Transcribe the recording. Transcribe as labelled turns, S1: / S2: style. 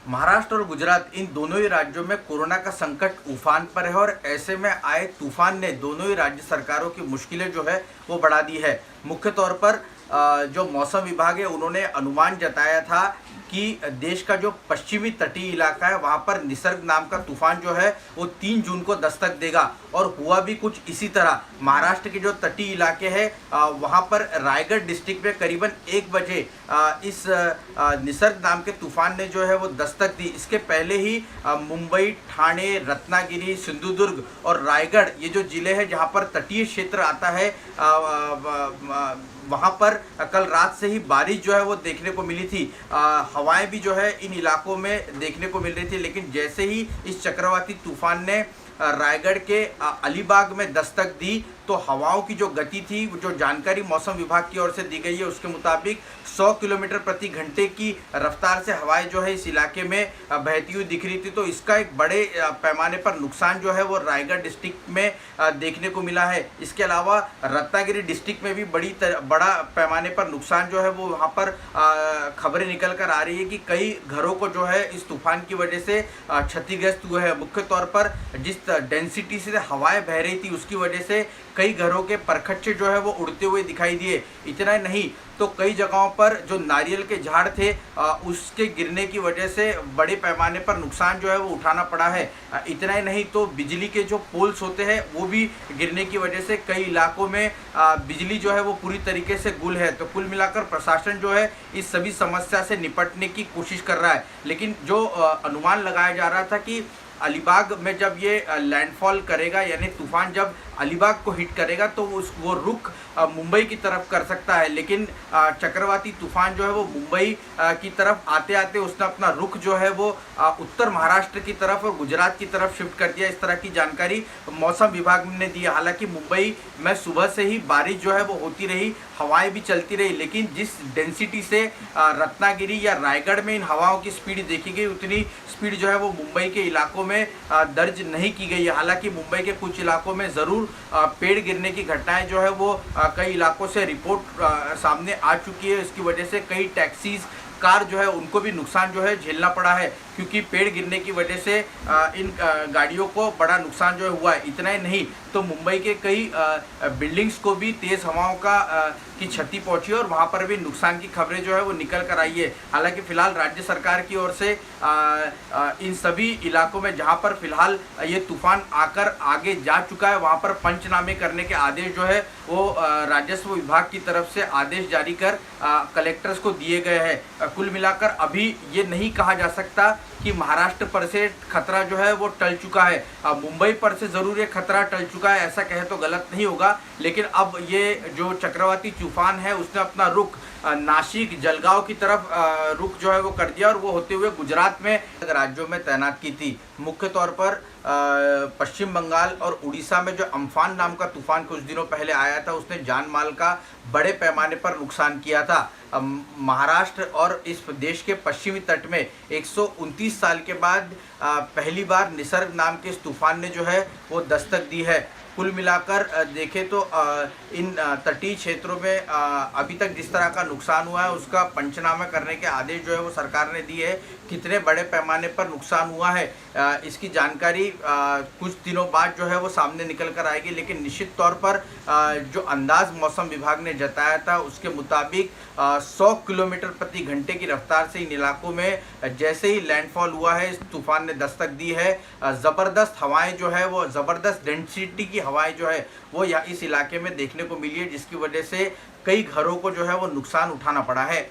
S1: महाराष्ट्र और गुजरात इन दोनों ही राज्यों में कोरोना का संकट उफान पर है और ऐसे में आए तूफान ने दोनों ही राज्य सरकारों की मुश्किलें जो है वो बढ़ा दी है। मुख्य तौर पर जो मौसम विभाग है उन्होंने अनुमान जताया था कि देश का जो पश्चिमी तटीय इलाका है वहाँ पर निसर्ग नाम का तूफान जो है वो 3 जून को दस्तक देगा और हुआ भी कुछ इसी तरह। महाराष्ट्र के जो तटीय इलाके हैं वहाँ पर रायगढ़ डिस्ट्रिक्ट में करीबन 1 बजे इस निसर्ग नाम के तूफान ने जो है वो दस्तक दी। इसके पहले ही मुंबई, ठाणे, रत्नागिरी, सिंधुदुर्ग और रायगढ़ ये जो जिले हैं जहाँ पर तटीय क्षेत्र आता है वहाँ पर कल रात से ही बारिश जो है वो देखने को मिली थी। हवाएं भी जो है इन इलाकों में देखने को मिल रही थी, लेकिन जैसे ही इस चक्रवाती तूफान ने रायगढ़ के अलीबाग में दस्तक दी तो हवाओं की जो गति थी, जो जानकारी मौसम विभाग की ओर से दी गई है उसके मुताबिक 100 किलोमीटर प्रति घंटे की रफ्तार से हवाएं जो है इस इलाके में बहती हुई दिख रही थी। तो इसका एक बड़े पैमाने पर नुकसान जो है वो रायगढ़ डिस्ट्रिक्ट में देखने को मिला है। इसके अलावा रत्नागिरी डिस्ट्रिक्ट में भी बड़ा पैमाने पर नुकसान जो है वो वहाँ पर खबरें निकल कर आ रही है कि कई घरों को जो है इस तूफान की वजह से क्षतिग्रस्त हुए हैं। मुख्य तौर पर जिस डेंसिटी से हवाएं बह रही थी उसकी वजह से कई घरों के परखच्चे जो है वो उड़ते हुए दिखाई दिए। इतना ही नहीं तो कई जगहों पर जो नारियल के झाड़ थे उसके गिरने की वजह से बड़े पैमाने पर नुकसान जो है वो उठाना पड़ा है। इतना ही नहीं तो बिजली के जो पोल्स होते हैं वो भी गिरने की वजह से कई इलाकों में बिजली जो है वो पूरी तरीके से गुल है। तो कुल मिलाकर प्रशासन जो है इस सभी समस्या से निपटने की कोशिश कर रहा है, लेकिन जो अनुमान लगाया जा रहा था कि अलीबाग में जब ये लैंडफॉल करेगा यानी तूफान जब अलीबाग को हिट करेगा तो वो रुख मुंबई की तरफ कर सकता है, लेकिन चक्रवाती तूफान जो है वो मुंबई की तरफ आते आते उसने अपना रुख जो है वो उत्तर महाराष्ट्र की तरफ और गुजरात की तरफ शिफ्ट कर दिया। इस तरह की जानकारी मौसम विभाग ने दी। हालांकि मुंबई में सुबह से ही बारिश जो है वो होती रही, हवाएं भी चलती रही, लेकिन जिस डेंसिटी से रत्नागिरी या रायगढ़ में इन हवाओं की स्पीड देखी गई उतनी स्पीड जो है वो मुंबई के इलाकों में दर्ज नहीं की गई है। हालांकि मुंबई के कुछ इलाकों में ज़रूर पेड़ गिरने की घटनाएं जो है वो कई इलाकों से रिपोर्ट सामने आ चुकी है। इसकी वजह से कई टैक्सीज, कार जो है उनको भी नुकसान जो है झेलना पड़ा है, क्योंकि पेड़ गिरने की वजह से इन गाड़ियों को बड़ा नुकसान जो है हुआ है। इतना ही नहीं तो मुंबई के कई बिल्डिंग्स को भी तेज़ हवाओं की क्षति पहुंची और वहां पर भी नुकसान की खबरें जो है वो निकल कर आई है। हालांकि फिलहाल राज्य सरकार की ओर से इन सभी इलाकों में जहां पर फिलहाल ये तूफान आकर आगे जा चुका है वहां पर पंचनामे करने के आदेश जो है वो राजस्व विभाग की तरफ से आदेश जारी कर कलेक्टर्स को दिए गए हैं। कुल मिलाकर अभी ये नहीं कहा जा सकता कि महाराष्ट्र पर से खतरा जो है वो टल चुका है। मुंबई पर से ज़रूर ये खतरा टल चुका है, ऐसा कहे तो गलत नहीं होगा, लेकिन अब ये जो चक्रवाती तूफान है उसने अपना रुख नासिक, जलगांव की तरफ रुख जो है वो कर दिया और वो होते हुए गुजरात में राज्यों में तैनात की थी। मुख्य तौर पर पश्चिम बंगाल और उड़ीसा में जो अम्फान नाम का तूफान कुछ दिनों पहले आया था उसने जान माल का बड़े पैमाने पर नुकसान किया था। महाराष्ट्र और इस देश के पश्चिमी तट में 129 साल के बाद पहली बार निसर्ग नाम के इस तूफान ने जो है वो दस्तक दी है। कुल मिलाकर देखें तो इन तटीय क्षेत्रों में अभी तक जिस तरह का नुकसान हुआ है उसका पंचनामा करने के आदेश जो है वो सरकार ने दिए है। कितने बड़े पैमाने पर नुकसान हुआ है इसकी जानकारी कुछ दिनों बाद जो है वो सामने निकल कर आएगी, लेकिन निश्चित तौर पर जो अंदाज मौसम विभाग ने जताया था उसके मुताबिक 100 किलोमीटर प्रति घंटे की रफ्तार से इन इलाकों में जैसे ही लैंडफॉल हुआ है इस तूफान ने दस्तक दी है। ज़बरदस्त हवाएं जो है वो ज़बरदस्त डेंसिटी की हवाएं जो है वो यहाँ इस इलाके में देखने को मिली है, जिसकी वजह से कई घरों को जो है वो नुकसान उठाना पड़ा है।